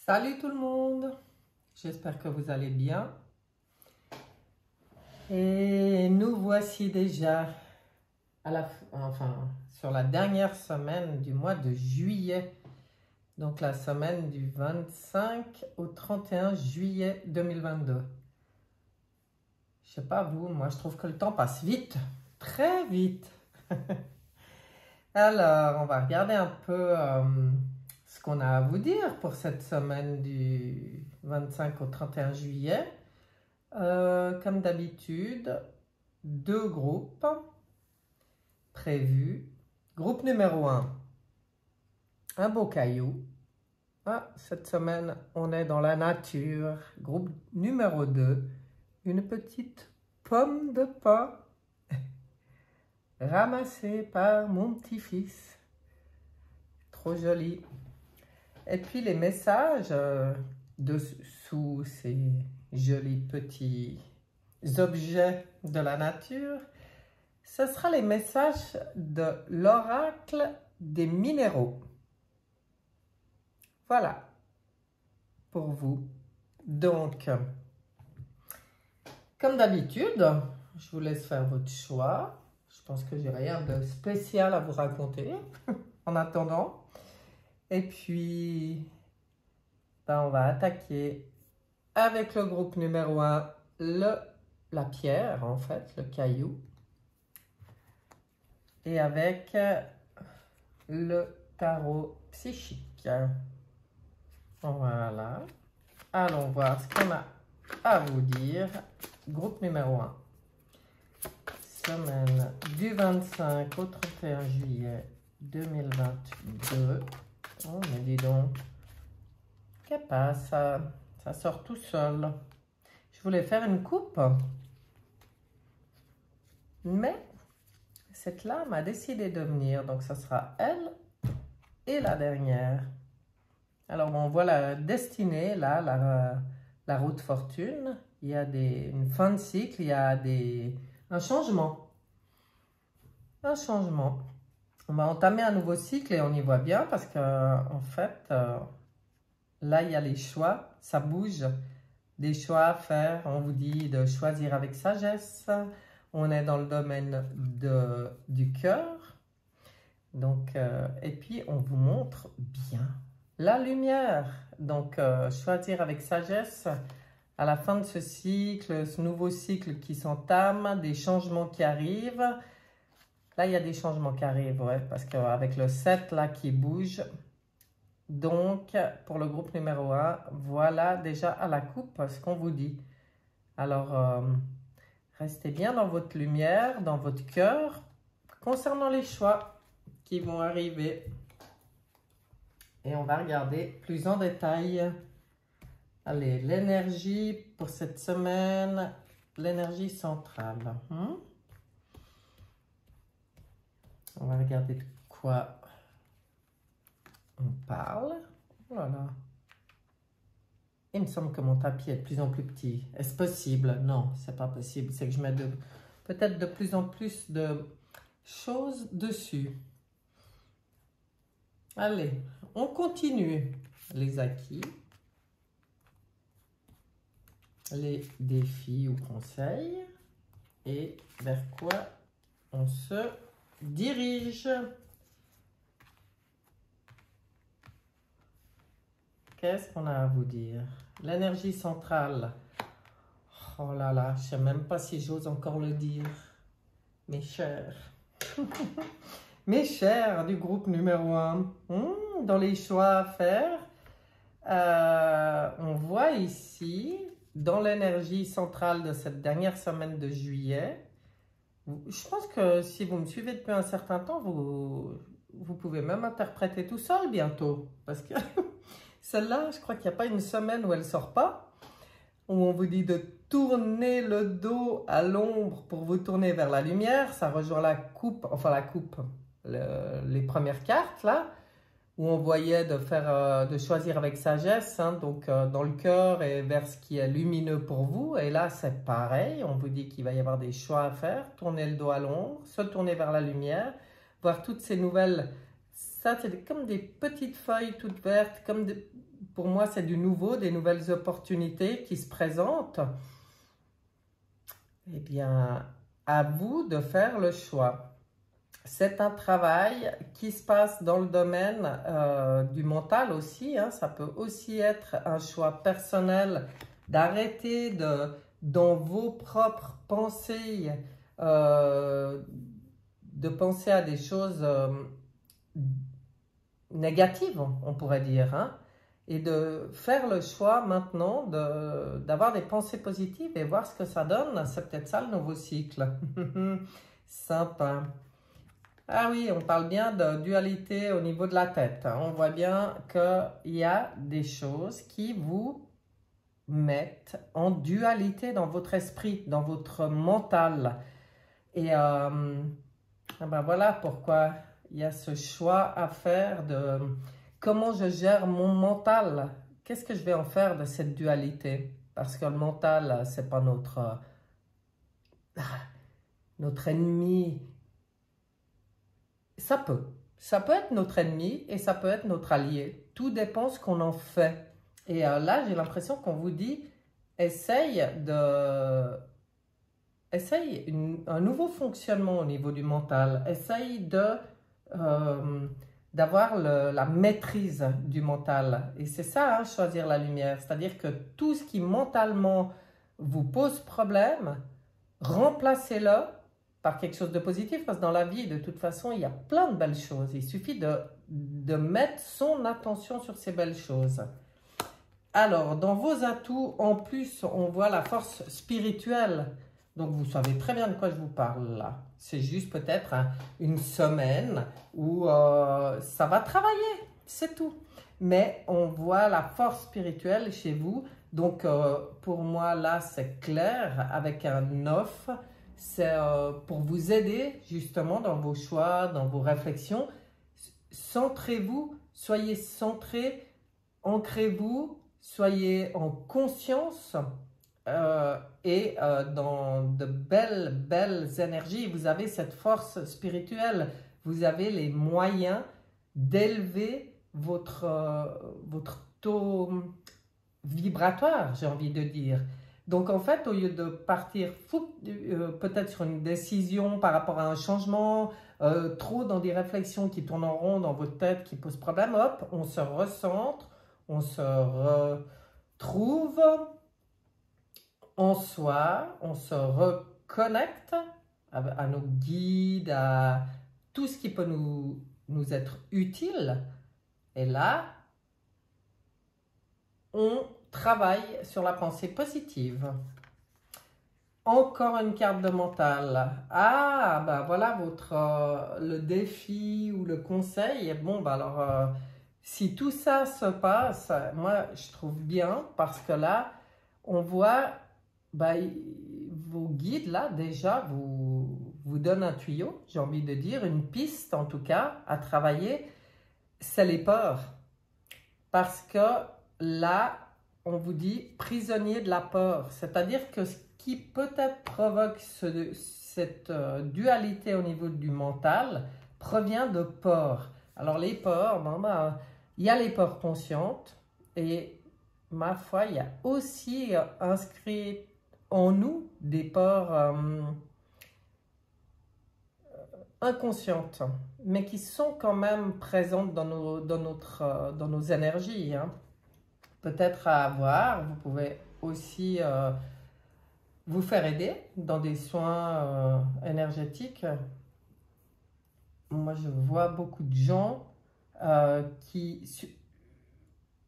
Salut tout le monde, j'espère que vous allez bien. Et nous voici déjà sur la dernière semaine du mois de juillet. Donc la semaine du 25 au 31 juillet 2022. Je sais pas vous, moi je trouve que le temps passe vite, très vite. Alors, on va regarder un peu ce qu'on a à vous dire pour cette semaine du 25 au 31 juillet. Comme d'habitude, 2 groupes prévus. Groupe numéro 1, un beau caillou. Ah, cette semaine, on est dans la nature. Groupe numéro 2, une petite pomme de pin ramassée par mon petit-fils. Trop joli. Et puis les messages dessous ces jolis petits objets de la nature, ce sera les messages de l'oracle des minéraux. Voilà, pour vous. Donc, comme d'habitude, je vous laisse faire votre choix. Je pense que j'ai rien de spécial à vous raconter en attendant. Et puis, on va attaquer avec le groupe numéro 1, la pierre, en fait, le caillou. Et avec le tarot psychique. Voilà. Allons voir ce qu'on a à vous dire. Groupe numéro 1. Semaine du 25 au 31 juillet 2022. Oh, mais dis donc. Qu'est-ce qui passe? Ça sort tout seul. Je voulais faire une coupe. Mais cette lame a décidé de venir. Donc, ça sera elle et la dernière. Alors, on voit la destinée, là, la roue de fortune. Il y a une fin de cycle, il y a un changement. Un changement. On va entamer un nouveau cycle et on y voit bien parce qu'en fait, là, il y a les choix, ça bouge. Des choix à faire, on vous dit de choisir avec sagesse. On est dans le domaine du cœur. Donc, et puis, on vous montre bien la lumière. Donc, choisir avec sagesse. À la fin de ce cycle, ce nouveau cycle qui s'entame, des changements qui arrivent. Là, il y a des changements qui arrivent, ouais, parce qu'avec le 7 là qui bouge. Donc, pour le groupe numéro 1, voilà déjà à la coupe ce qu'on vous dit. Alors, restez bien dans votre lumière, dans votre cœur, concernant les choix qui vont arriver. Et on va regarder plus en détail. Allez, l'énergie pour cette semaine, l'énergie centrale. On va regarder de quoi on parle. Voilà. Il me semble que mon tapis est de plus en plus petit. Est-ce possible? Non, c'est pas possible. C'est que je mets peut-être de plus en plus de choses dessus. Allez, on continue. Les acquis, les défis ou conseils et vers quoi on se dirige. Qu'est-ce qu'on a à vous dire? L'énergie centrale. Oh là là, je ne sais même pas si j'ose encore le dire. Mes chers. Mes chers du groupe numéro 1. Dans les choix à faire, on voit ici, dans l'énergie centrale de cette dernière semaine de juillet, je pense que si vous me suivez depuis un certain temps, vous pouvez même interpréter tout seul bientôt. Parce que celle-là, je crois qu'il n'y a pas une semaine où elle ne sort pas, où on vous dit de tourner le dos à l'ombre pour vous tourner vers la lumière. Ça rejoint la coupe, les premières cartes là, où on voyait de choisir avec sagesse, donc dans le cœur et vers ce qui est lumineux pour vous. Et là, c'est pareil, on vous dit qu'il va y avoir des choix à faire, tourner le dos à l'ombre, se tourner vers la lumière, voir toutes ces nouvelles. Ça, c'est comme des petites feuilles toutes vertes, pour moi, c'est du nouveau, des nouvelles opportunités qui se présentent. Eh bien, à vous de faire le choix. C'est un travail qui se passe dans le domaine du mental aussi, hein. Ça peut aussi être un choix personnel d'arrêter dans vos propres pensées, de penser à des choses négatives, on pourrait dire, hein, et de faire le choix maintenant d'avoir des pensées positives et voir ce que ça donne. C'est peut-être ça le nouveau cycle. Sympa. Ah oui, on parle bien de dualité au niveau de la tête. On voit bien qu'il y a des choses qui vous mettent en dualité dans votre esprit, dans votre mental. Et ben voilà pourquoi il y a ce choix à faire de comment je gère mon mental. Qu'est-ce que je vais en faire de cette dualité? Parce que le mental, c'est pas notre ennemi. Ça peut être notre ennemi et ça peut être notre allié. Tout dépend ce qu'on en fait. Et là, j'ai l'impression qu'on vous dit, essaye un nouveau fonctionnement au niveau du mental. Essaye d'avoir la maîtrise du mental. Et c'est ça, hein, choisir la lumière. C'est-à-dire que tout ce qui mentalement vous pose problème, remplacez-le par quelque chose de positif, parce que dans la vie, de toute façon, il y a plein de belles choses. Il suffit de mettre son attention sur ces belles choses. Alors, dans vos atouts, en plus, on voit la force spirituelle. Donc, vous savez très bien de quoi je vous parle là. C'est juste peut-être une semaine où ça va travailler, c'est tout. Mais on voit la force spirituelle chez vous. Donc, pour moi, là, c'est clair, avec un 9. C'est pour vous aider justement dans vos choix, dans vos réflexions. Centrez-vous, soyez centrés, ancrez-vous, soyez en conscience et dans de belles énergies. Vous avez cette force spirituelle, vous avez les moyens d'élever votre taux vibratoire, j'ai envie de dire. Donc en fait, au lieu de partir peut-être sur une décision par rapport à un changement, trop dans des réflexions qui tournent en rond dans votre tête, qui posent problème, hop, on se recentre, on se retrouve en soi, on se reconnecte à nos guides, à tout ce qui peut nous être utile. Et là, on travaille sur la pensée positive. Encore une carte de mental. Ah, bah voilà le défi ou le conseil. Bon, bah alors, si tout ça se passe, moi, je trouve bien parce que là, on voit, bah, vos guides, là, déjà, vous donnent un tuyau, j'ai envie de dire, une piste, en tout cas, à travailler. C'est les peurs. Parce que là, on vous dit prisonnier de la peur, c'est-à-dire que ce qui peut-être provoque cette dualité au niveau du mental provient de peurs. Alors les peurs, il y a les peurs conscientes et ma foi, il y a aussi inscrit en nous des peurs inconscientes, mais qui sont quand même présentes dans nos énergies, hein. Peut-être à avoir, vous pouvez aussi vous faire aider dans des soins énergétiques. Moi, je vois beaucoup de gens qui,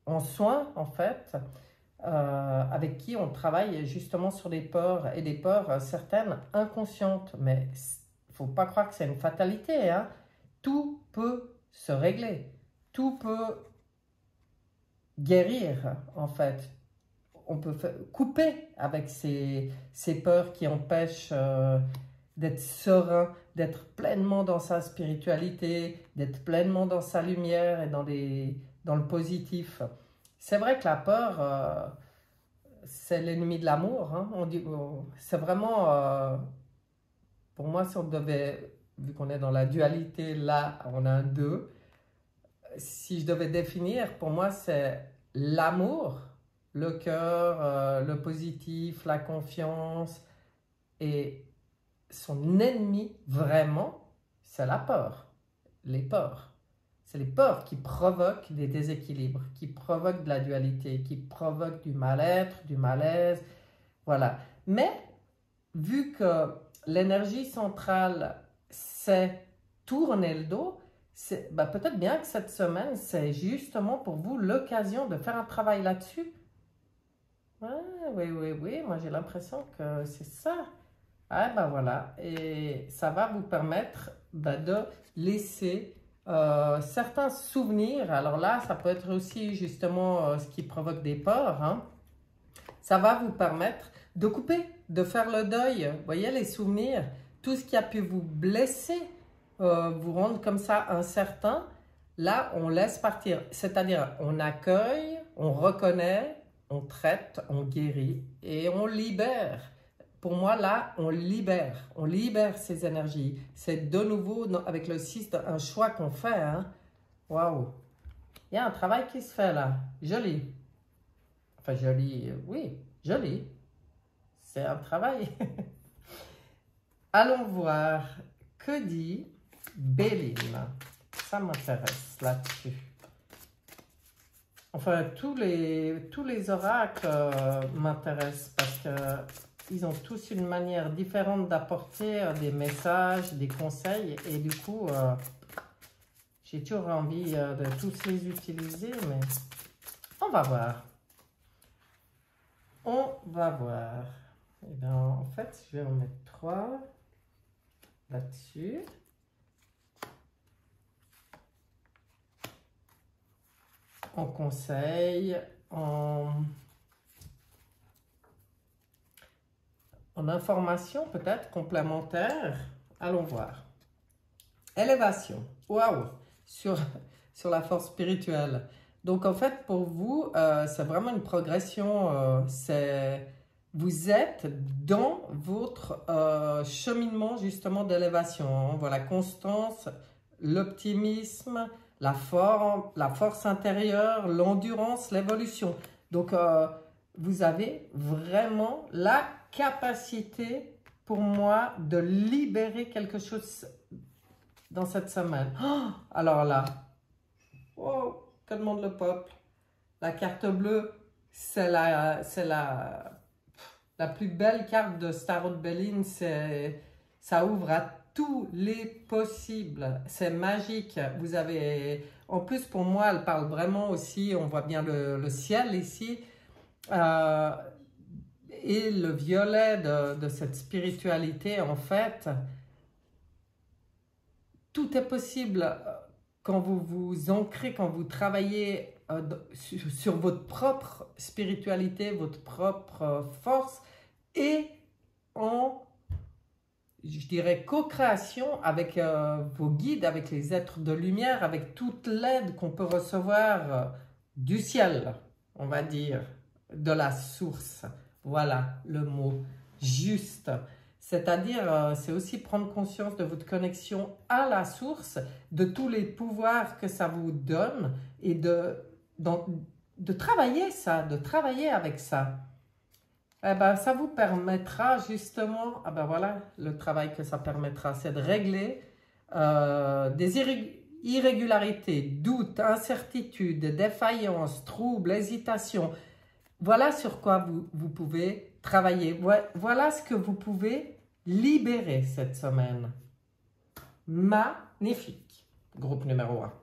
en soins, en fait, avec qui on travaille justement sur des peurs, et des peurs certaines inconscientes. Mais il ne faut pas croire que c'est une fatalité, hein. Tout peut se régler, tout peut guérir, en fait. On peut couper avec ces peurs qui empêchent d'être serein, d'être pleinement dans sa spiritualité, d'être pleinement dans sa lumière et dans le positif. C'est vrai que la peur, c'est l'ennemi de l'amour, hein. C'est vraiment, pour moi, si on devait, vu qu'on est dans la dualité, là, on a un 2. Si je devais définir, pour moi, c'est l'amour, le cœur, le positif, la confiance. Et son ennemi, vraiment, c'est la peur, les peurs. C'est les peurs qui provoquent des déséquilibres, qui provoquent de la dualité, qui provoquent du mal-être, du malaise. Voilà. Mais vu que l'énergie centrale, c'est tourner le dos, peut-être bien que cette semaine, c'est justement pour vous l'occasion de faire un travail là-dessus. Oui, moi j'ai l'impression que c'est ça. Ah ben voilà, et ça va vous permettre de laisser certains souvenirs. Alors là, ça peut être aussi justement ce qui provoque des peurs, hein. Ça va vous permettre de couper, de faire le deuil. Vous voyez, les souvenirs, tout ce qui a pu vous blesser, vous rendre comme ça incertain, là, on laisse partir. C'est-à-dire, on accueille, on reconnaît, on traite, on guérit et on libère. Pour moi, là, on libère ces énergies. C'est de nouveau, avec le 6, un choix qu'on fait. Hein? Waouh! Il y a un travail qui se fait là. Joli. Enfin, joli, oui, joli. C'est un travail. Allons voir. Que dit Béline? Ça m'intéresse là-dessus. Enfin, tous les oracles m'intéressent parce que ils ont tous une manière différente d'apporter des messages, des conseils. Et du coup, j'ai toujours envie de tous les utiliser, mais on va voir. On va voir. Et bien, en fait, je vais en mettre 3 là-dessus. En conseil, en information peut-être complémentaire. Allons voir. Élévation. Waouh! Sur la force spirituelle. Donc en fait, pour vous, c'est vraiment une progression. Vous êtes dans votre cheminement justement d'élévation. Voilà, constance, l'optimisme, la force intérieure, l'endurance, l'évolution. Donc vous avez vraiment la capacité pour moi de libérer quelque chose dans cette semaine. Oh, alors là, oh, que demande le peuple? La carte bleue, c'est la plus belle carte de Tarot de Béline. Ça ouvre à tous les possibles. C'est magique. Vous avez, en plus pour moi, elle parle vraiment aussi, on voit bien le ciel ici. Et le violet de cette spiritualité, en fait, tout est possible quand vous vous ancrez, quand vous travaillez sur votre propre spiritualité, votre propre force, et en, je dirais, co-création avec vos guides, avec les êtres de lumière, avec toute l'aide qu'on peut recevoir du ciel, on va dire, de la source. Voilà le mot juste. C'est-à-dire, c'est aussi prendre conscience de votre connexion à la source, de tous les pouvoirs que ça vous donne et de travailler ça, de travailler avec ça. Eh ben, ça vous permettra justement, voilà, le travail que ça permettra, c'est de régler des irrégularités, doutes, incertitudes, défaillances, troubles, hésitations. Voilà sur quoi vous pouvez travailler. Voilà ce que vous pouvez libérer cette semaine. Magnifique. Groupe numéro 1.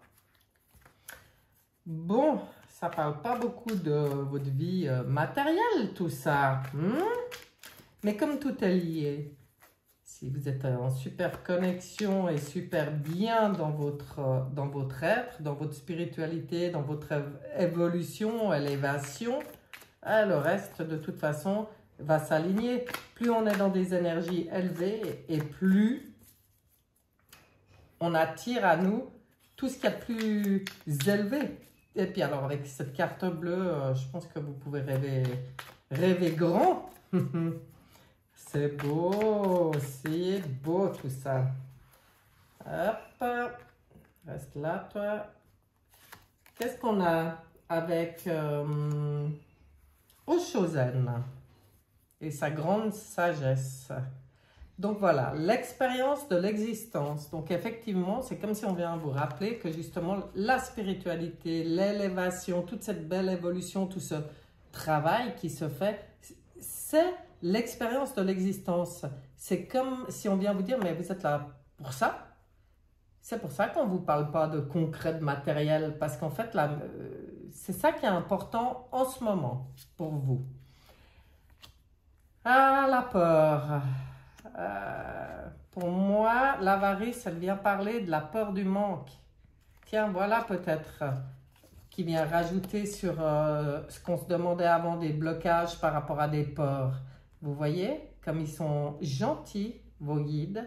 Bon, ça parle pas beaucoup de votre vie matérielle, tout ça. Mais comme tout est lié, si vous êtes en super connexion et super bien dans votre être, dans votre spiritualité, dans votre évolution, élévation, le reste, de toute façon, va s'aligner. Plus on est dans des énergies élevées et plus on attire à nous tout ce qu'il y a de plus élevé. Et puis alors, avec cette carte bleue, je pense que vous pouvez rêver grand. C'est beau tout ça. Hop, reste là, toi. Qu'est-ce qu'on a? avec Oshozen et sa grande sagesse. Donc voilà, l'expérience de l'existence. Donc effectivement, c'est comme si on vient vous rappeler que justement la spiritualité, l'élévation, toute cette belle évolution, tout ce travail qui se fait, c'est l'expérience de l'existence. C'est comme si on vient vous dire, mais vous êtes là pour ça. C'est pour ça qu'on ne vous parle pas de concret, de matériel, parce qu'en fait, c'est ça qui est important en ce moment pour vous. Ah, la peur. Pour moi, l'avarice, elle vient parler de la peur du manque. Tiens, voilà peut-être qui vient rajouter sur ce qu'on se demandait avant, des blocages par rapport à des peurs. Vous voyez, comme ils sont gentils, vos guides,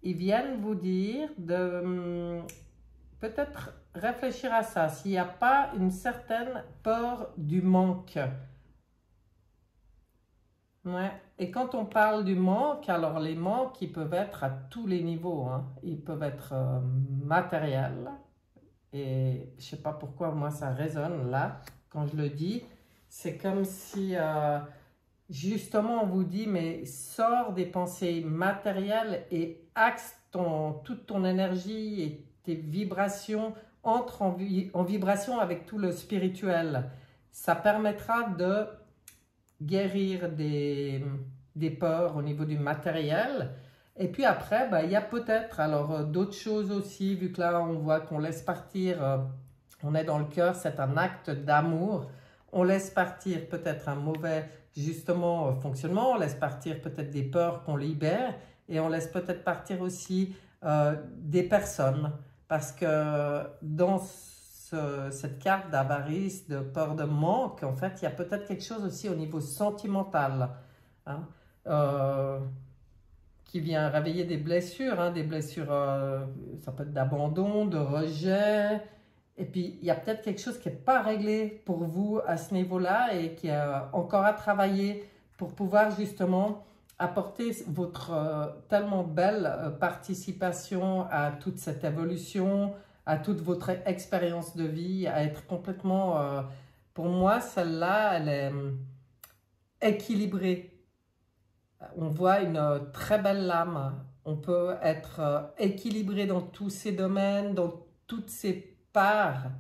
ils viennent vous dire de peut-être réfléchir à ça, s'il n'y a pas une certaine peur du manque. Ouais. Et quand on parle du manque, alors les manques, ils peuvent être à tous les niveaux, hein. Ils peuvent être matériels. Et je ne sais pas pourquoi, moi, ça résonne là, quand je le dis. C'est comme si, justement, on vous dit, mais sors des pensées matérielles et axe toute ton énergie et tes vibrations, entre en vibration avec tout le spirituel. Ça permettra de guérir des peurs au niveau du matériel. Et puis après, il y a peut-être alors d'autres choses aussi, vu que là on voit qu'on laisse partir, on est dans le cœur, c'est un acte d'amour. On laisse partir peut-être un mauvais justement fonctionnement, on laisse partir peut-être des peurs qu'on libère, et on laisse peut-être partir aussi des personnes, parce que dans cette carte d'avarice, de peur de manque, en fait, il y a peut-être quelque chose aussi au niveau sentimental, hein, qui vient réveiller des blessures, hein, ça peut être d'abandon, de rejet, et puis il y a peut-être quelque chose qui n'est pas réglé pour vous à ce niveau-là et qui est encore à travailler pour pouvoir justement apporter votre tellement belle participation à toute cette évolution, à toute votre expérience de vie, à être complètement... pour moi, celle-là, elle est équilibrée. On voit une très belle lame. On peut être équilibré dans tous ces domaines, dans toutes ces parts.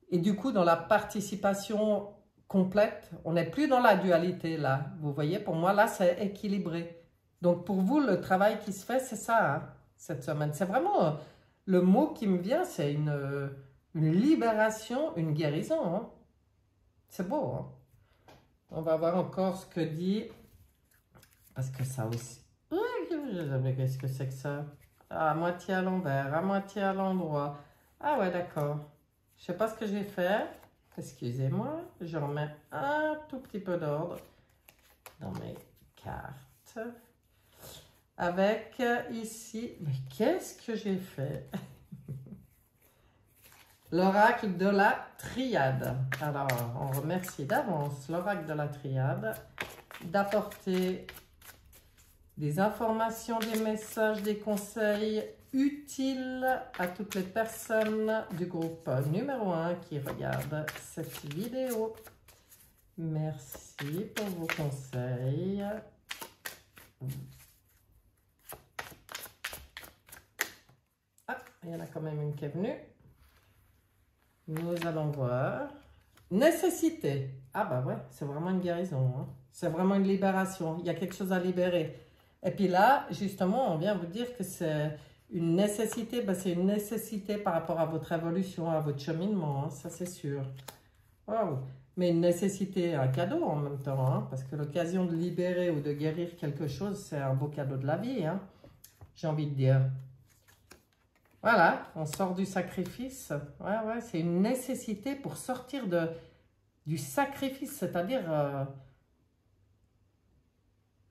Et du coup, dans la participation complète, on n'est plus dans la dualité là. Vous voyez, pour moi, là, c'est équilibré. Donc, pour vous, le travail qui se fait, c'est ça, hein, cette semaine. C'est vraiment, le mot qui me vient, c'est une libération, une guérison. Hein. C'est beau, hein. On va voir encore ce que dit, parce que ça aussi... Qu'est-ce que c'est que ça? À moitié à l'envers, à moitié à l'endroit. Ah ouais, d'accord. Je sais pas ce que j'ai fait. Excusez-moi, je remets un tout petit peu d'ordre dans mes cartes. Avec ici... Mais qu'est-ce que j'ai fait? L'oracle de la triade. Alors, on remercie d'avance l'oracle de la triade d'apporter des informations, des messages, des conseils utiles à toutes les personnes du groupe numéro 1 qui regardent cette vidéo. Merci pour vos conseils. Ah, il y en a quand même une qui est venue. Nous allons voir. Nécessité. Ah bah ouais, c'est vraiment une guérison. Hein. C'est vraiment une libération. Il y a quelque chose à libérer. Et puis là, justement, on vient vous dire que c'est une nécessité. Ben, c'est une nécessité par rapport à votre évolution, à votre cheminement. Hein, ça, c'est sûr. Wow. Mais une nécessité, un cadeau en même temps. Hein, parce que l'occasion de libérer ou de guérir quelque chose, c'est un beau cadeau de la vie. Hein, j'ai envie de dire. Voilà, on sort du sacrifice. Ouais, c'est une nécessité pour sortir du sacrifice. C'est-à-dire,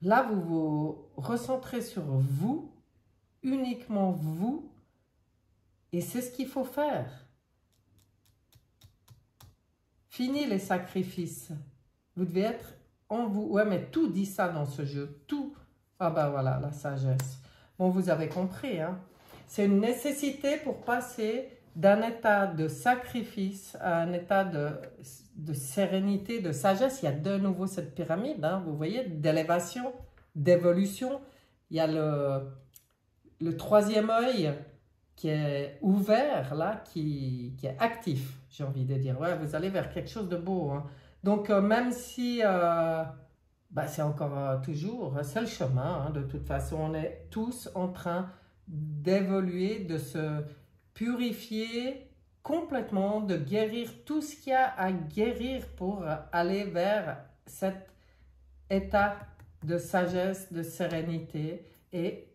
là, vous vous recentrez sur vous, uniquement vous, et c'est ce qu'il faut faire. Fini les sacrifices. Vous devez être en vous. Ouais, mais tout dit ça dans ce jeu. Tout. Ah ben voilà, la sagesse. Bon, vous avez compris, hein. C'est une nécessité pour passer d'un état de sacrifice à un état de sérénité, de sagesse. Il y a de nouveau cette pyramide, hein, vous voyez, d'élévation, d'évolution. Il y a le troisième œil qui est ouvert, là, qui est actif, j'ai envie de dire. Ouais, vous allez vers quelque chose de beau, hein. Donc, même si c'est encore toujours, c'est le chemin, hein, de toute façon, on est tous en train d'évoluer, de se purifier complètement, de guérir tout ce qu'il y a à guérir pour aller vers cet état de sagesse, de sérénité. Et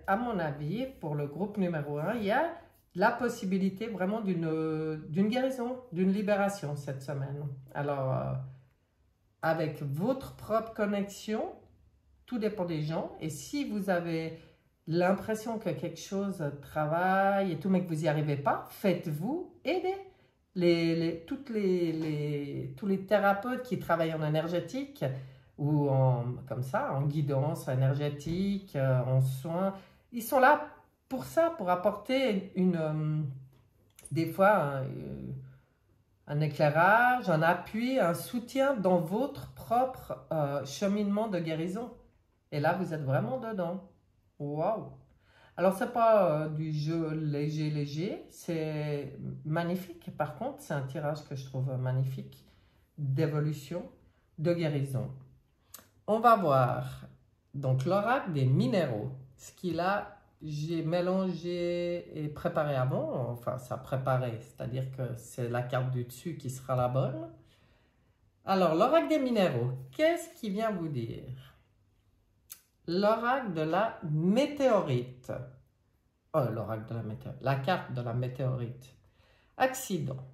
à mon avis, pour le groupe numéro 1, il y a la possibilité vraiment d'une guérison, d'une libération cette semaine. Alors, avec votre propre connexion, tout dépend des gens. Et si vous avez l'impression que quelque chose travaille et tout, mais que vous n'y arrivez pas, faites-vous aider. Tous les thérapeutes qui travaillent en énergétique ou comme ça, en guidance énergétique, en soins, ils sont là pour ça, pour apporter des fois un éclairage, un appui, un soutien dans votre propre cheminement de guérison. Et là, vous êtes vraiment dedans. Waouh! Alors, ce n'est pas du jeu léger, c'est magnifique. Par contre, c'est un tirage que je trouve magnifique, d'évolution, de guérison. On va voir donc l'oracle des minéraux. Ce qu'il a, j'ai mélangé et préparé avant. Enfin, ça préparé, c'est-à-dire que c'est la carte du dessus qui sera la bonne. Alors, l'oracle des minéraux, qu'est-ce qui vient vous dire? L'oracle de la météorite. Oh, l'oracle de la météorite. La carte de la météorite. Accident.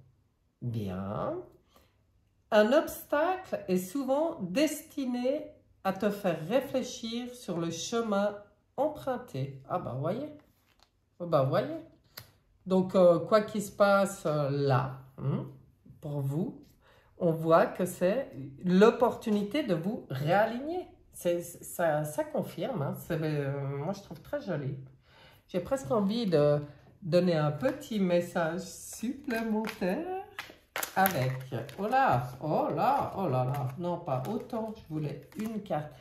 Bien. Un obstacle est souvent destiné à te faire réfléchir sur le chemin emprunté. Ah bah voyez. Bah voyez. Donc quoi qu'il se passe là, pour vous, on voit que c'est l'opportunité de vous réaligner. Ça confirme. Hein. Moi je trouve très joli. J'ai presque envie de donner un petit message supplémentaire. Avec, oh là, oh là, oh là là, non pas autant, je voulais une carte.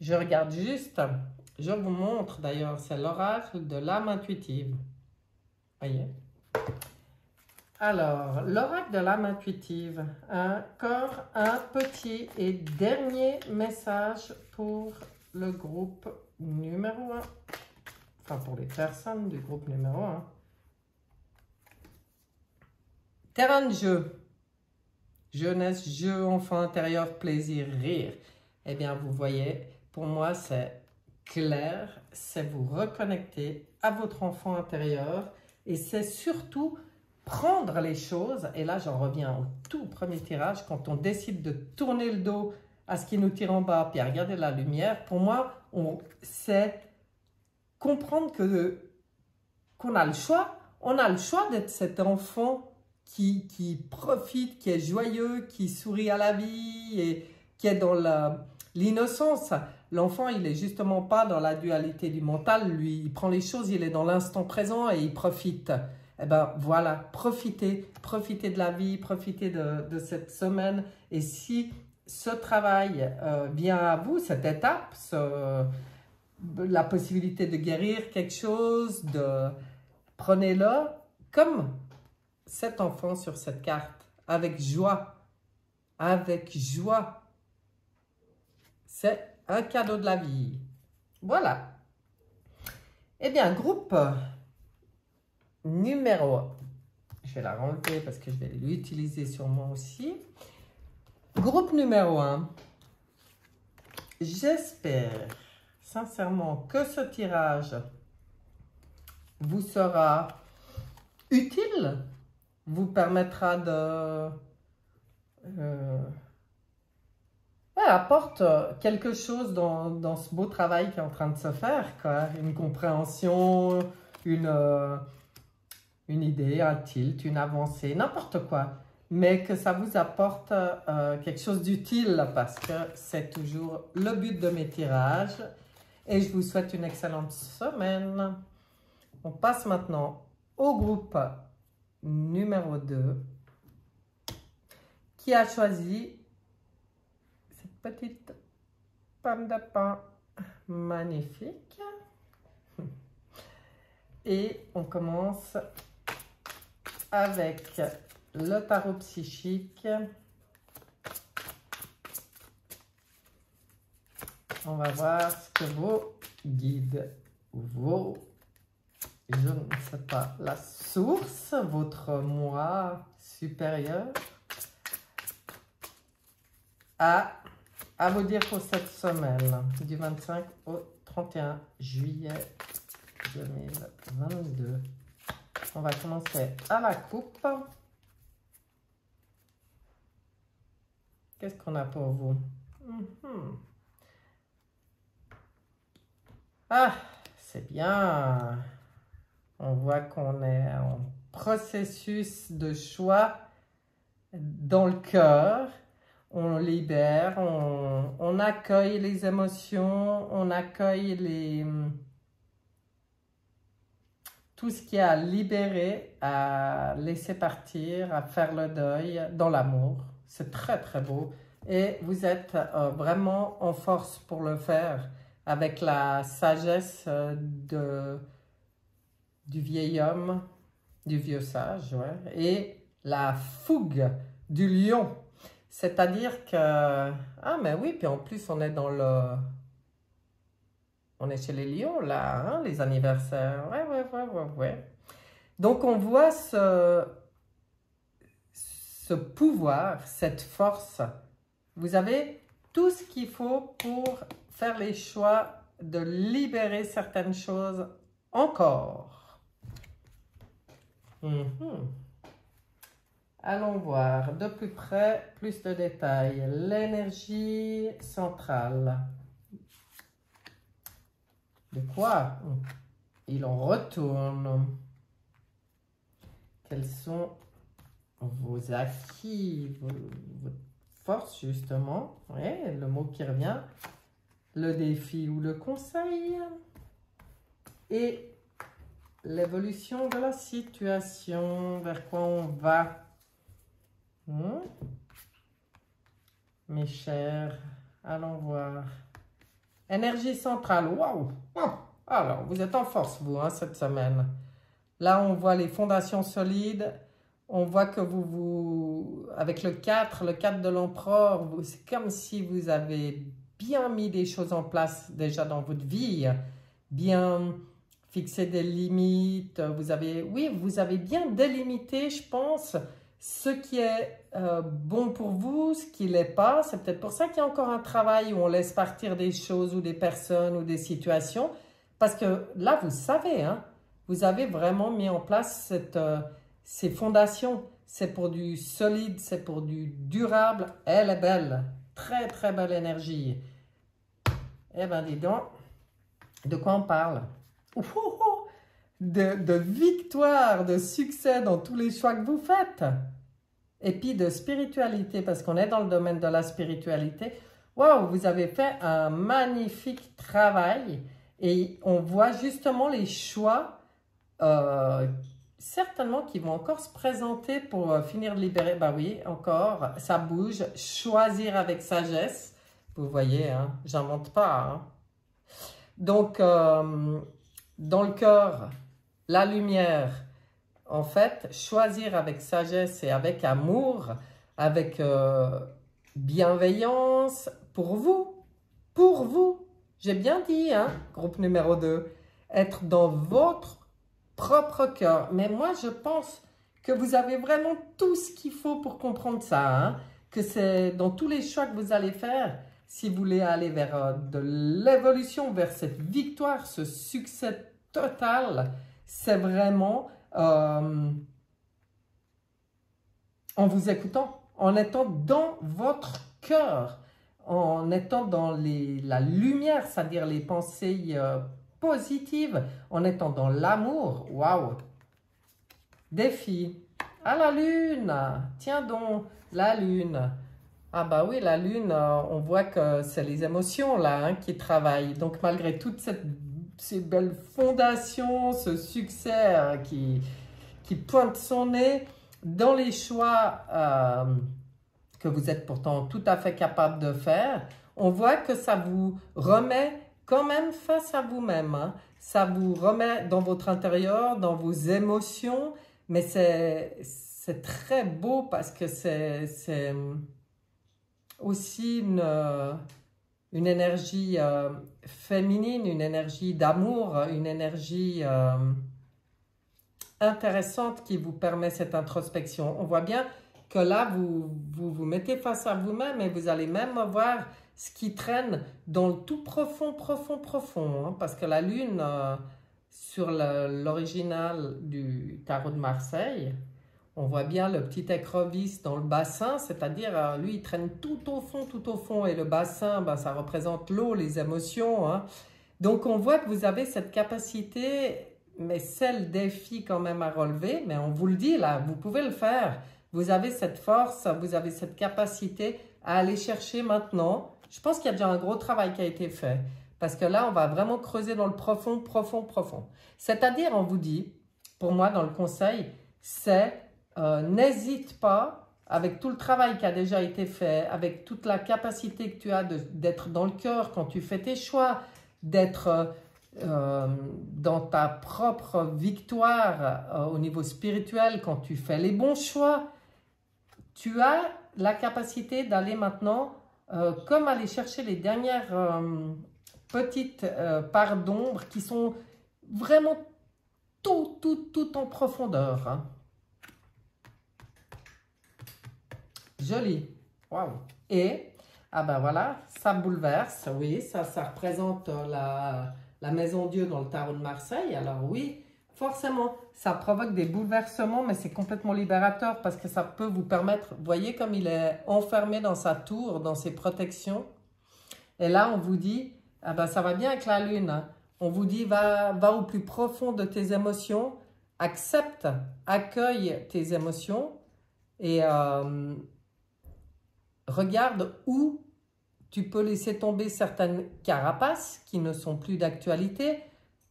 Je regarde juste, je vous montre d'ailleurs, c'est l'oracle de l'âme intuitive. Voyez. Alors, l'oracle de l'âme intuitive, encore un petit et dernier message pour le groupe numéro 1. Enfin, pour les personnes du groupe numéro 1. Terrain de jeu. Jeunesse, jeu, enfant intérieur, plaisir, rire. Eh bien, vous voyez, pour moi, c'est clair, c'est vous reconnecter à votre enfant intérieur et c'est surtout prendre les choses. Et là, j'en reviens au tout premier tirage, quand on décide de tourner le dos à ce qui nous tire en bas, puis à regarder la lumière, pour moi, c'est comprendre qu'on a le choix. On a le choix d'être cet enfant qui profite, qui est joyeux, qui sourit à la vie et qui est dans l'innocence. L'enfant, il n'est justement pas dans la dualité du mental. Lui, il prend les choses, il est dans l'instant présent et il profite. Eh bien, voilà, profitez de la vie, profitez de cette semaine. Et si ce travail vient à vous, cette étape, la possibilité de guérir quelque chose, prenez-le comme cet enfant sur cette carte, avec joie, avec joie. C'est un cadeau de la vie. Voilà. Eh bien, groupe numéro 1. Je vais la renlever parce que je vais l'utiliser sur moi aussi. Groupe numéro 1. J'espère sincèrement que ce tirage vous sera utile, vous permettra apporte quelque chose dans ce beau travail qui est en train de se faire, quoi. Une compréhension, une idée, un tilt, une avancée, n'importe quoi. Mais que ça vous apporte quelque chose d'utile parce que c'est toujours le but de mes tirages. Et je vous souhaite une excellente semaine. On passe maintenant au groupe numéro 2 qui a choisi cette petite pomme de pain magnifique. Et on commence avec le tarot psychique. On va voir ce que vos guides, je ne sais pas, la source, votre moi supérieur, a à vous dire pour cette semaine, du 25 au 31 juillet 2022. On va commencer à la coupe. Qu'est-ce qu'on a pour vous? Ah, c'est bien. On voit qu'on est en processus de choix dans le cœur. On libère, on accueille les émotions, on accueille tout ce qui est à libérer, à laisser partir, à faire le deuil dans l'amour. C'est très très beau. Et vous êtes vraiment en force pour le faire avec la sagesse du vieil homme, du vieux sage, ouais, et la fougue du lion. C'est-à-dire que... Ah, mais oui, puis en plus, on est dans le... On est chez les lions, là, hein, les anniversaires. Ouais. Donc, on voit ce pouvoir, cette force. Vous avez tout ce qu'il faut pour faire les choix de libérer certaines choses encore. Allons voir de plus près, plus de détails. L'énergie centrale. De quoi il en retourne? Quels sont vos acquis, votre force justement? Ouais, le mot qui revient. Le défi ou le conseil. Et l'évolution de la situation, vers quoi on va. Mes chers, allons voir. Énergie centrale, waouh! Alors, vous êtes en force, vous, hein, cette semaine. Là, on voit les fondations solides. On voit que avec le 4 de l'empereur, c'est comme si vous avez bien mis des choses en place déjà dans votre vie. Bien fixé des limites. Vous avez bien délimité, je pense, ce qui est bon pour vous, ce qui ne l'est pas. C'est peut-être pour ça qu'il y a encore un travail où on laisse partir des choses ou des personnes ou des situations. Parce que là, vous savez, hein, vous avez vraiment mis en place ces fondations. C'est pour du solide, c'est pour du durable. Elle est belle. Très, très belle énergie. Eh bien, dis donc, de quoi on parle? De victoire, de succès dans tous les choix que vous faites. Et puis de spiritualité, parce qu'on est dans le domaine de la spiritualité. Waouh, vous avez fait un magnifique travail. Et on voit justement les choix, certainement qui vont encore se présenter pour finir de libérer. Bah oui, encore, ça bouge. Choisir avec sagesse. Vous voyez, hein, j'invente pas. Hein. Donc, dans le cœur, la lumière, en fait, choisir avec sagesse et avec amour, avec bienveillance, pour vous, j'ai bien dit, hein, groupe numéro 2, être dans votre propre cœur. Mais moi, je pense que vous avez vraiment tout ce qu'il faut pour comprendre ça, hein, que c'est dans tous les choix que vous allez faire, si vous voulez aller vers de l'évolution, vers cette victoire, ce succès total, c'est vraiment en vous écoutant, en étant dans votre cœur, en étant dans la lumière, c'est-à-dire les pensées positives, en étant dans l'amour. Waouh! Défi. À la lune. Tiens donc, la lune. Ah bah oui, la lune, on voit que c'est les émotions là hein, qui travaillent. Donc malgré toutes ces belles fondations, ce succès qui qui pointe son nez dans les choix que vous êtes pourtant tout à fait capable de faire. On voit que ça vous remet quand même face à vous-même, hein. Ça vous remet dans votre intérieur, dans vos émotions, mais c'est très beau parce que c'est aussi une énergie féminine, une énergie d'amour, une énergie intéressante qui vous permet cette introspection. On voit bien que là, vous mettez face à vous-même et vous allez même voir ce qui traîne dans le tout profond, hein, parce que la lune, sur l'original du tarot de Marseille, on voit bien le petit écrevisse dans le bassin, c'est-à-dire, lui, il traîne tout au fond, et le bassin, ben, ça représente l'eau, les émotions, hein. Donc, on voit que vous avez cette capacité, mais c'est le défi quand même à relever, mais on vous le dit là, vous pouvez le faire. Vous avez cette force, vous avez cette capacité à aller chercher maintenant. Je pense qu'il y a déjà un gros travail qui a été fait, parce que là, on va vraiment creuser dans le profond. C'est-à-dire, on vous dit, pour moi, dans le conseil, c'est n'hésite pas, avec tout le travail qui a déjà été fait, avec toute la capacité que tu as d'être dans le cœur quand tu fais tes choix, d'être dans ta propre victoire au niveau spirituel, quand tu fais les bons choix, tu as la capacité d'aller maintenant, comme aller chercher les dernières petites parts d'ombre qui sont vraiment tout en profondeur, hein. Joli. Waouh. Et, ah ben voilà, ça bouleverse, oui, ça représente la maison Dieu dans le tarot de Marseille. Alors oui, forcément, ça provoque des bouleversements, mais c'est complètement libérateur parce que ça peut vous permettre, vous voyez comme il est enfermé dans sa tour, dans ses protections. Et là, on vous dit, ah ben ça va bien avec la lune, hein. On vous dit, va au plus profond de tes émotions, accepte, accueille tes émotions et regarde où tu peux laisser tomber certaines carapaces qui ne sont plus d'actualité.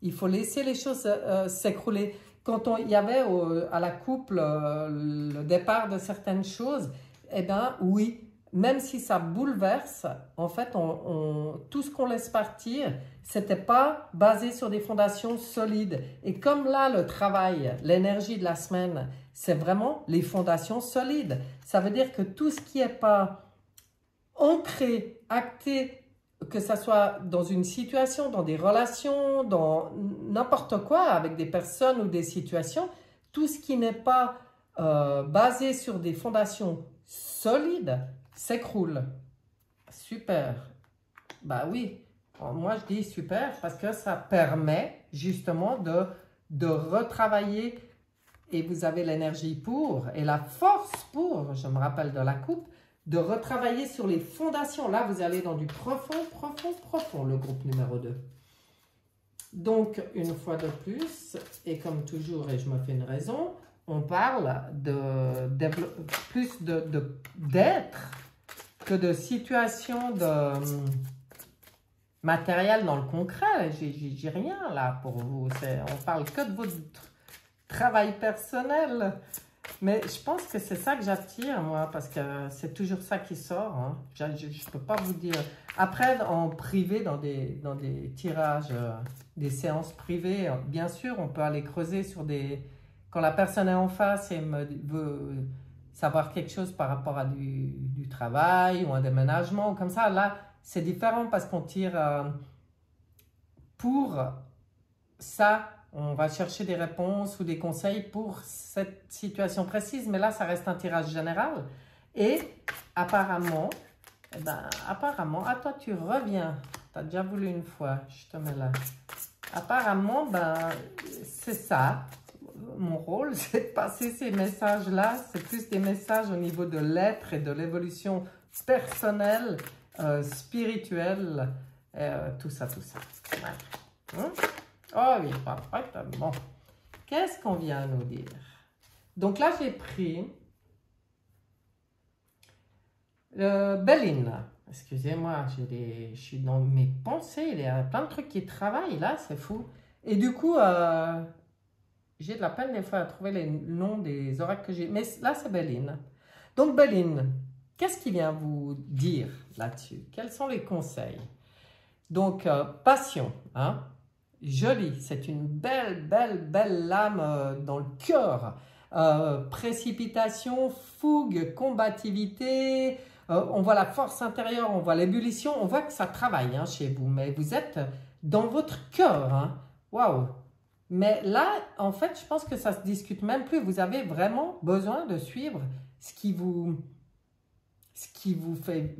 Il faut laisser les choses s'écrouler. Quand il y avait à la couple le départ de certaines choses, eh bien oui, même si ça bouleverse, en fait, tout ce qu'on laisse partir, c'était pas basé sur des fondations solides. Et comme là, le travail, l'énergie de la semaine, c'est vraiment les fondations solides. Ça veut dire que tout ce qui n'est pas ancré, acté, que ça soit dans une situation, dans des relations, dans n'importe quoi, avec des personnes ou des situations, tout ce qui n'est pas basé sur des fondations solides s'écroule. Super. Bah oui, moi je dis super parce que ça permet justement de retravailler et vous avez l'énergie pour et la force pour, je me rappelle de la coupe, de retravailler sur les fondations. Là, vous allez dans du profond, le groupe numéro 2. Donc, une fois de plus, et comme toujours, et je me fais une raison, on parle plus d'être que de situations de matériel dans le concret. J'ai rien là pour vous. On parle que de votre travail personnel. Mais je pense que c'est ça que j'attire, moi, parce que c'est toujours ça qui sort, hein. Je ne peux pas vous dire. Après, en privé, dans des tirages, des séances privées, bien sûr, on peut aller creuser sur des... Quand la personne est en face et veut savoir quelque chose par rapport à du travail ou un déménagement, ou comme ça, là, c'est différent parce qu'on tire pour ça. On va chercher des réponses ou des conseils pour cette situation précise, mais là, ça reste un tirage général. Et apparemment, ah toi, tu reviens. Tu as déjà voulu une fois, je te mets là. Apparemment, c'est ça. Mon rôle, c'est de passer ces messages-là. C'est plus des messages au niveau de l'être et de l'évolution personnelle, spirituelle, tout ça. Ouais. Oh oui, parfaitement. Qu'est-ce qu'on vient nous dire? Donc là, j'ai pris Béline. Excusez-moi, je suis dans mes pensées. Il y a plein de trucs qui travaillent là, c'est fou. Et du coup, j'ai de la peine des fois à trouver les noms des oracles que j'ai. Mais là, c'est Béline. Donc, Béline, qu'est-ce qu'il vient vous dire là-dessus? Quels sont les conseils? Donc, passion, hein? Jolie, c'est une belle, belle, belle lame dans le cœur. Précipitation, fougue, combativité, on voit la force intérieure, on voit l'ébullition, on voit que ça travaille hein, chez vous, mais vous êtes dans votre cœur. Hein. Waouh! Mais là, en fait, je pense que ça se discute même plus. Vous avez vraiment besoin de suivre ce qui vous fait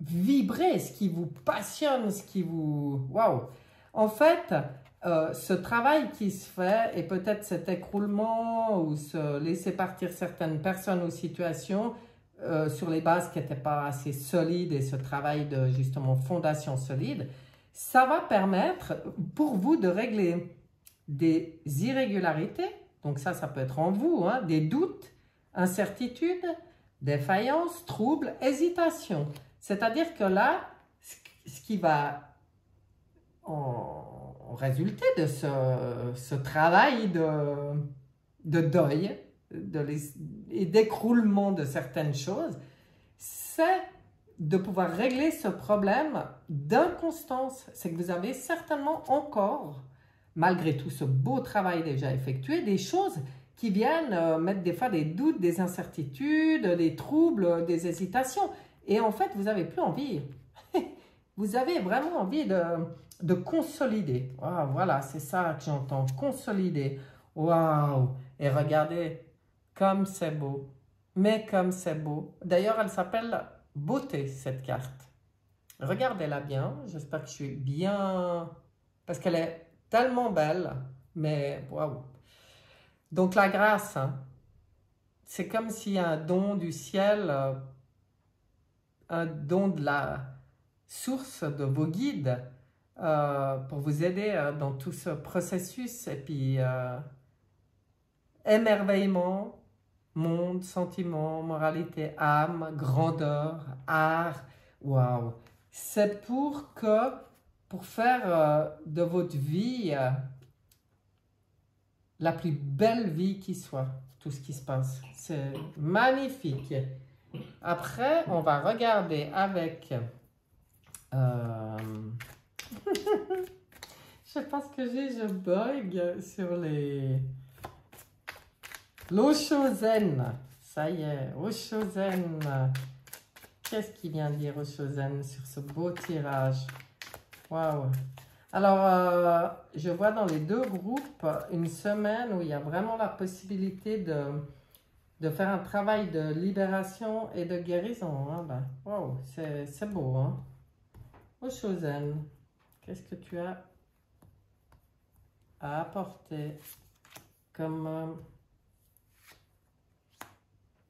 vibrer, ce qui vous passionne, ce qui vous... Waouh! En fait, ce travail qui se fait et peut-être cet écroulement ou se laisser partir certaines personnes ou situations sur les bases qui n'étaient pas assez solides et ce travail de justement fondation solide, ça va permettre pour vous de régler des irrégularités, donc ça peut être en vous, hein, des doutes, incertitudes, défaillances, troubles, hésitations. C'est-à-dire que là, ce qui va en résulter de ce travail de deuil et d'écroulement de certaines choses, c'est de pouvoir régler ce problème d'inconstance. C'est que vous avez certainement encore, malgré tout ce beau travail déjà effectué, des choses qui viennent mettre des fois des doutes, des incertitudes, des troubles, des hésitations. Et en fait, vous n'avez plus envie. Vous avez vraiment envie de consolider. Oh, voilà, c'est ça que j'entends. Consolider. Waouh! Et regardez, comme c'est beau. Mais comme c'est beau. D'ailleurs, elle s'appelle Beauté, cette carte. Regardez-la bien. J'espère que je suis bien... Parce qu'elle est tellement belle. Mais waouh! Donc, la grâce, hein, c'est comme s'il y a un don du ciel, un don de la source de vos guides pour vous aider dans tout ce processus. Et puis, émerveillement, monde, sentiment, moralité, âme, grandeur, art. Waouh! C'est pour faire de votre vie la plus belle vie qui soit, tout ce qui se passe. C'est magnifique. Après, on va regarder avec... je sais pas ce que j'ai, je bug sur les... L'Oshozen. Ça y est, Oshozen. Qu'est-ce qu'il vient dire Oshozen sur ce beau tirage? Waouh! Alors, je vois dans les deux groupes une semaine où il y a vraiment la possibilité de faire un travail de libération et de guérison. Hein? Ben, wow, c'est beau. Hein? Oshozen, qu'est-ce que tu as à apporter comme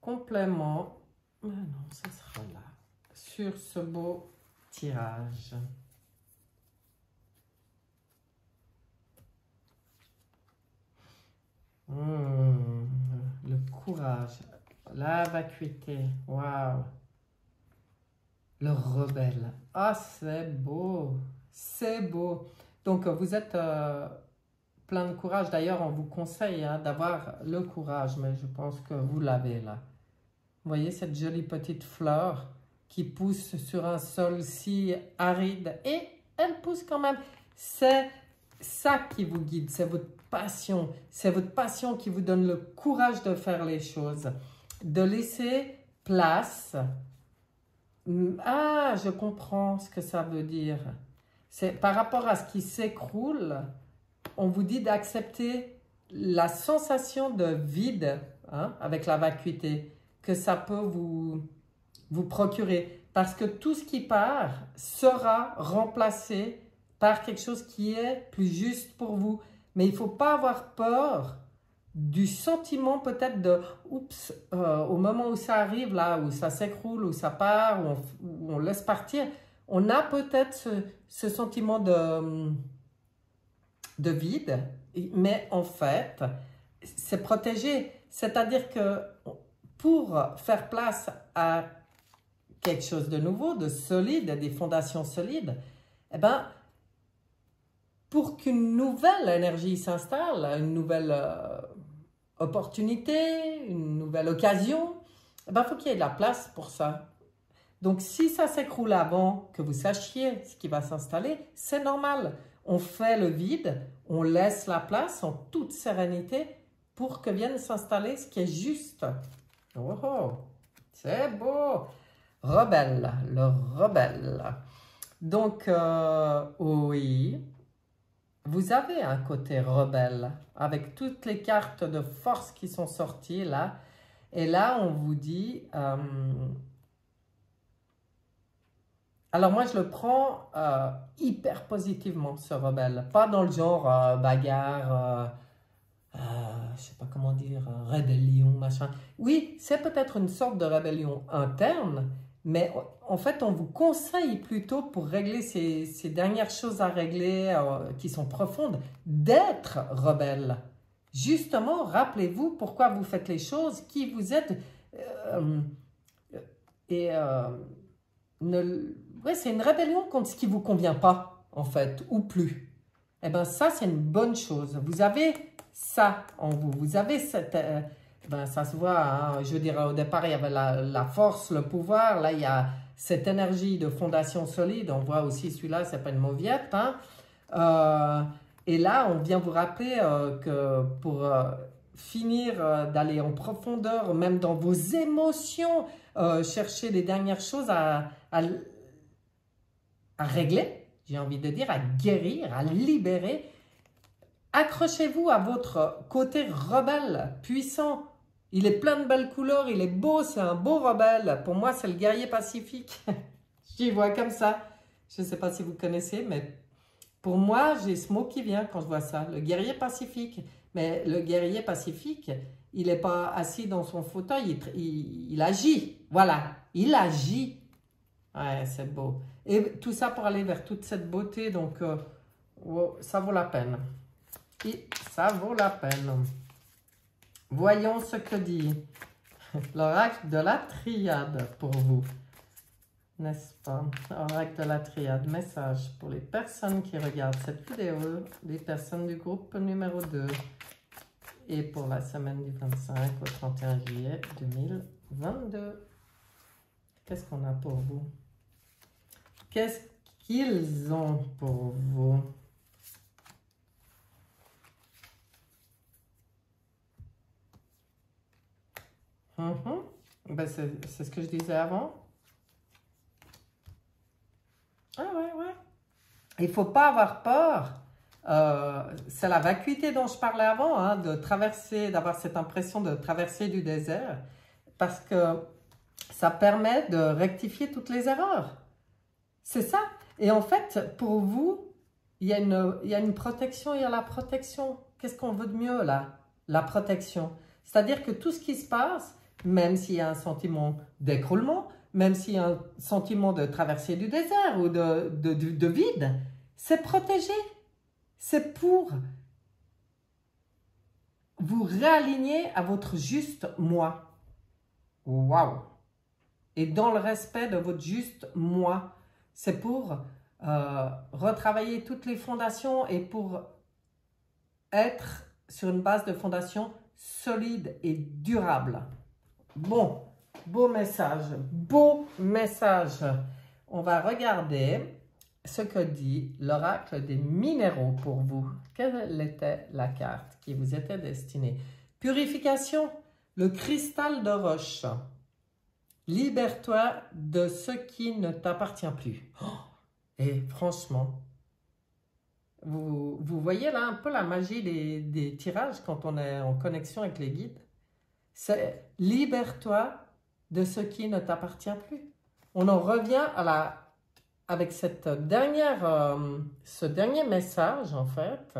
complément? Ah non, ça sera là. Sur ce beau tirage. Le courage, la vacuité, waouh, le rebelle, ah c'est beau, c'est beau. Donc vous êtes plein de courage, d'ailleurs on vous conseille hein, d'avoir le courage, mais je pense que vous l'avez là. Vous voyez cette jolie petite fleur qui pousse sur un sol si aride et elle pousse quand même, c'est ça qui vous guide, c'est votre passion. C'est votre passion qui vous donne le courage de faire les choses, de laisser place. Ah, je comprends ce que ça veut dire. C'est par rapport à ce qui s'écroule, on vous dit d'accepter la sensation de vide hein, avec la vacuité que ça peut vous procurer. Parce que tout ce qui part sera remplacé par quelque chose qui est plus juste pour vous. Mais il ne faut pas avoir peur du sentiment peut-être de « oups, au moment où ça arrive, là, où ça s'écroule, où ça part, où on laisse partir, on a peut-être ce sentiment de vide, mais en fait, c'est protégé. C'est-à-dire que pour faire place à quelque chose de nouveau, de solide, des fondations solides, eh ben, pour qu'une nouvelle énergie s'installe, une nouvelle opportunité, une nouvelle occasion, il faut qu'il y ait de la place pour ça. Donc, si ça s'écroule avant que vous sachiez ce qui va s'installer, c'est normal. On fait le vide, on laisse la place en toute sérénité pour que vienne s'installer ce qui est juste. Oh, oh, c'est beau! Rebelle, le rebelle. Donc, oui, vous avez un côté rebelle avec toutes les cartes de force qui sont sorties là. Et là, on vous dit... alors moi, je le prends hyper positivement, ce rebelle. Pas dans le genre bagarre, je sais pas comment dire, rébellion, machin. Oui, c'est peut-être une sorte de rébellion interne, mais en fait, on vous conseille plutôt pour régler ces dernières choses à régler qui sont profondes, d'être rebelle. Justement, rappelez-vous pourquoi vous faites les choses, qui vous êtes, ouais, c'est une rébellion contre ce qui ne vous convient pas, en fait, ou plus. Eh bien, ça, c'est une bonne chose. Vous avez ça en vous. Vous avez cette... ça se voit, hein, je dirais, au départ, il y avait la force, le pouvoir. Là, il y a cette énergie de fondation solide. On voit aussi celui-là, c'est pas une mauviette. Hein. Et là, on vient vous rappeler que pour finir d'aller en profondeur, même dans vos émotions, chercher les dernières choses à régler, j'ai envie de dire, à guérir, à libérer. Accrochez-vous à votre côté rebelle, puissant. Il est plein de belles couleurs, il est beau, c'est un beau rebelle. Pour moi, c'est le guerrier pacifique. J'y vois comme ça. Je ne sais pas si vous connaissez, mais pour moi, j'ai ce mot qui vient quand je vois ça, le guerrier pacifique. Mais le guerrier pacifique, il n'est pas assis dans son fauteuil, il agit. Voilà, il agit. Ouais, c'est beau. Et tout ça pour aller vers toute cette beauté, donc ça vaut la peine. Et ça vaut la peine. Voyons ce que dit l'oracle de la triade pour vous. N'est-ce pas? Oracle de la triade, message pour les personnes qui regardent cette vidéo, les personnes du groupe numéro 2. Et pour la semaine du 25 au 31 juillet 2022. Qu'est-ce qu'on a pour vous? Qu'est-ce qu'ils ont pour vous? C'est ce que je disais avant. Ah ouais. Il ne faut pas avoir peur. C'est la vacuité dont je parlais avant, hein, de traverser, d'avoir cette impression de traverser du désert, parce que ça permet de rectifier toutes les erreurs. C'est ça. Et en fait, pour vous, il y a une protection, il y a la protection. Qu'est-ce qu'on veut de mieux là? La protection. C'est-à-dire que tout ce qui se passe, même s'il y a un sentiment d'écroulement, même s'il y a un sentiment de traverser du désert ou de vide, c'est protégé. C'est pour vous réaligner à votre juste moi. Waouh! Et dans le respect de votre juste moi, c'est pour retravailler toutes les fondations et pour être sur une base de fondation solide et durable. Bon, beau message, beau message. On va regarder ce que dit l'oracle des minéraux pour vous. Quelle était la carte qui vous était destinée? Purification, le cristal de roche. Libère-toi de ce qui ne t'appartient plus. Oh, et franchement, vous voyez là un peu la magie des tirages quand on est en connexion avec les guides. C'est libère-toi de ce qui ne t'appartient plus. On en revient avec cette ce dernier message en fait.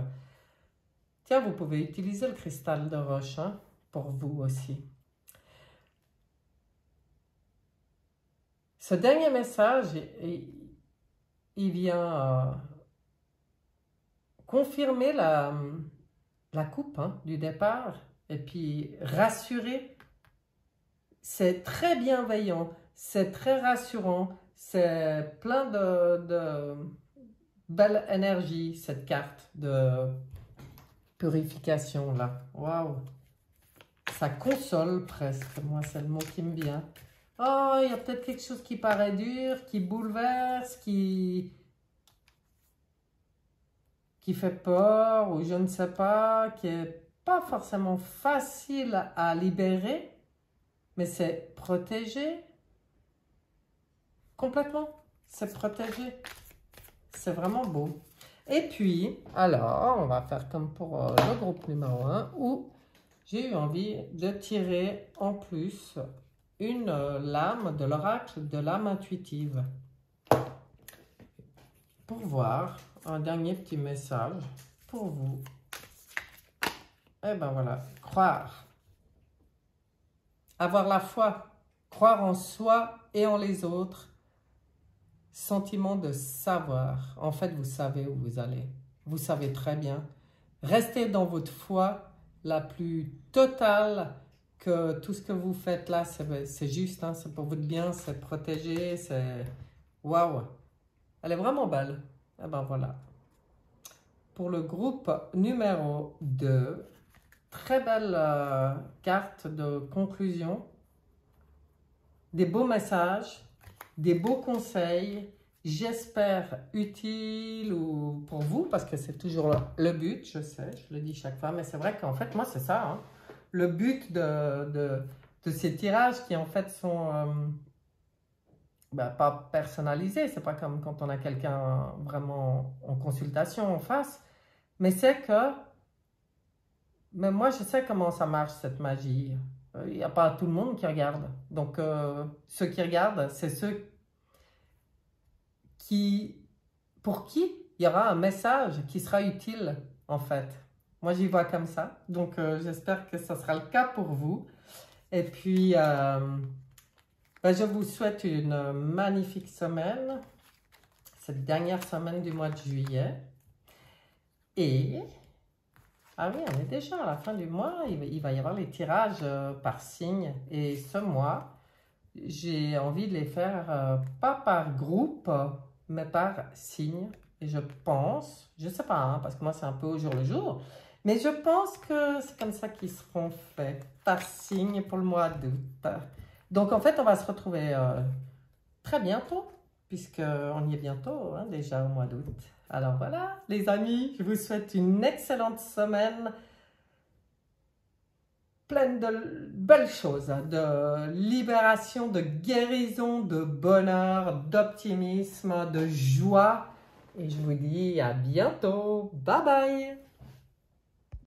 Tiens, vous pouvez utiliser le cristal de roche hein, pour vous aussi. Ce dernier message, il vient confirmer la coupe hein, du départ et puis rassurer. C'est très bienveillant, c'est très rassurant, c'est plein Belle énergie, cette carte de purification là. Waouh! Ça console presque. Moi, c'est le mot qui me vient. Oh, il y a peut-être quelque chose qui paraît dur, qui bouleverse, qui fait peur, ou je ne sais pas, qui est pas forcément facile à libérer, mais c'est protégé. Complètement. C'est protégé. C'est vraiment beau. Et puis, alors, on va faire comme pour le groupe numéro 1, où j'ai eu envie de tirer en plus une lame de l'oracle de l'âme intuitive. Pour voir un dernier petit message pour vous. Et ben voilà, croire. Avoir la foi, croire en soi et en les autres. Sentiment de savoir. En fait, vous savez où vous allez. Vous savez très bien. Restez dans votre foi la plus totale, que tout ce que vous faites là, c'est juste, hein, c'est pour votre bien, c'est protégé, c'est... Waouh! Elle est vraiment belle. Et ben voilà. Pour le groupe numéro 2, très belle carte de conclusion. Des beaux messages, des beaux conseils, j'espère utiles ou pour vous, parce que c'est toujours le but, je sais, je le dis chaque fois, mais c'est vrai qu'en fait, moi, c'est ça, hein, le but de ces tirages qui, en fait, sont pas personnalisés, c'est pas comme quand on a quelqu'un vraiment en consultation en face, mais c'est que, mais moi, je sais comment ça marche, cette magie. Il n'y a pas tout le monde qui regarde. Donc, ceux qui regardent, c'est ceux pour qui il y aura un message qui sera utile, en fait. Moi, j'y vois comme ça. Donc, j'espère que ça sera le cas pour vous. Et puis, je vous souhaite une magnifique semaine, cette dernière semaine du mois de juillet. Et, ah oui, on est déjà à la fin du mois. Il va y avoir les tirages par signe. Et ce mois, j'ai envie de les faire pas par groupe, mais par signe. Et je pense, je sais pas, hein, parce que moi c'est un peu au jour le jour, mais je pense que c'est comme ça qu'ils seront faits, par signe pour le mois d'août. Donc en fait, on va se retrouver très bientôt, puisqu'on y est bientôt, hein, déjà au mois d'août. Alors voilà, les amis, je vous souhaite une excellente semaine, pleine de belles choses, de libération, de guérison, de bonheur, d'optimisme, de joie. Et je vous dis à bientôt. Bye bye!